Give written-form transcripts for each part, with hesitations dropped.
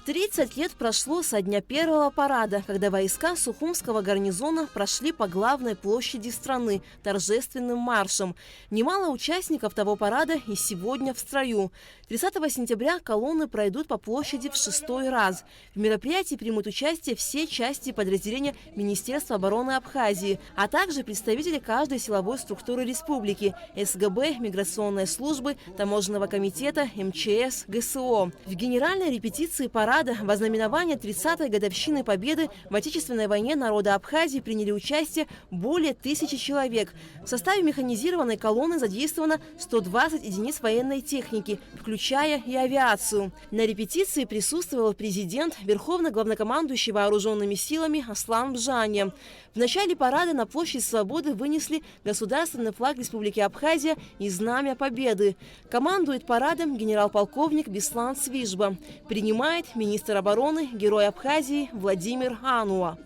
30 лет прошло со дня первого парада, когда войска Сухумского гарнизона прошли по главной площади страны торжественным маршем. Немало участников того парада и сегодня в строю. 30 сентября колонны пройдут по площади в 6-й раз. В мероприятии примут участие все части подразделения Министерства обороны Абхазии, а также представители каждой силовой структуры республики – СГБ, миграционной службы, таможенного комитета, МЧС, ГСО. В генеральной репетиции парада во знаменование 30-й годовщины победы в Отечественной войне народа Абхазии приняли участие более 1000 человек. В составе механизированной колонны задействовано 120 единиц военной техники, включая и авиацию. На репетиции присутствовал президент, верховный главнокомандующий вооруженными силами Аслан Бжания. В начале парада на площадь Свободы вынесли государственный флаг Республики Абхазия и Знамя Победы. Командует парадом генерал-полковник Беслан Свижба. Принимает министр обороны, герой Абхазии Владимир Ануа.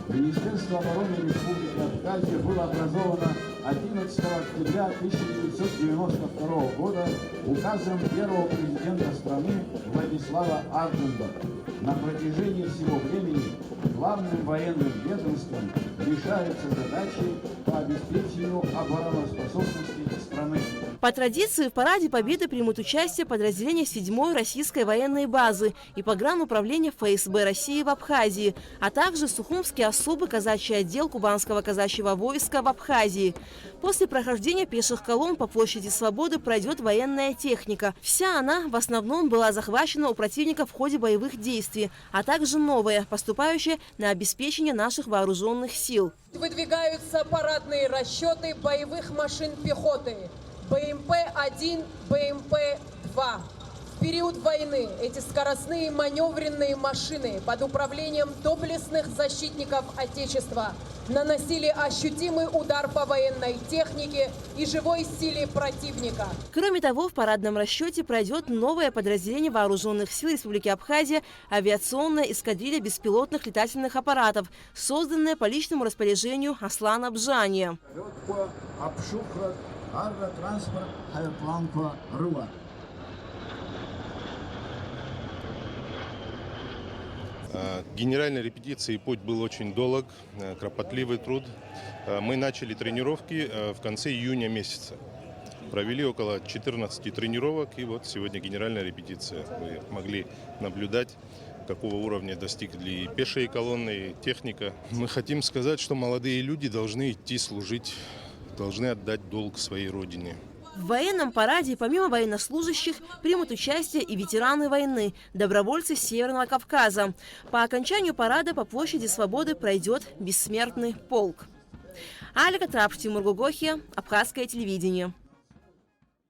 Министерство обороны Республики Абхазия было образовано 11 октября 1992 года указом первого президента страны Владислава Арденберга. На протяжении всего времени главным военным ведомством решаются задачи по обеспечению обороноспособности страны. По традиции в параде Победы примут участие подразделения 7-й российской военной базы и погрануправления ФСБ России в Абхазии, а также Сухумский особый казачий отдел Кубанского казачьего войска в Абхазии. После прохождения пеших колонн по площади Свободы пройдет военная техника. Вся она в основном была захвачена у противника в ходе боевых действий, а также новая, поступающая на обеспечение наших вооруженных сил. Выдвигаются парадные расчеты боевых машин пехоты. БМП-1, БМП-2. В период войны эти скоростные маневренные машины под управлением доблестных защитников Отечества наносили ощутимый удар по военной технике и живой силе противника. Кроме того, в парадном расчете пройдет новое подразделение вооруженных сил Республики Абхазия – авиационная эскадрилья беспилотных летательных аппаратов, созданная по личному распоряжению Аслана Бжания. Генеральной репетиции путь был очень долг, кропотливый труд. Мы начали тренировки в конце июня месяца. Провели около 14 тренировок, и вот сегодня генеральная репетиция. Вы могли наблюдать, какого уровня достигли и пешие колонны, и техника. Мы хотим сказать, что молодые люди должны идти служить, должны отдать долг своей родине. В военном параде помимо военнослужащих примут участие и ветераны войны, добровольцы Северного Кавказа. По окончанию парада по площади Свободы пройдет бессмертный полк. Алика Трапш, Тимур Гугохи, Абхазское телевидение.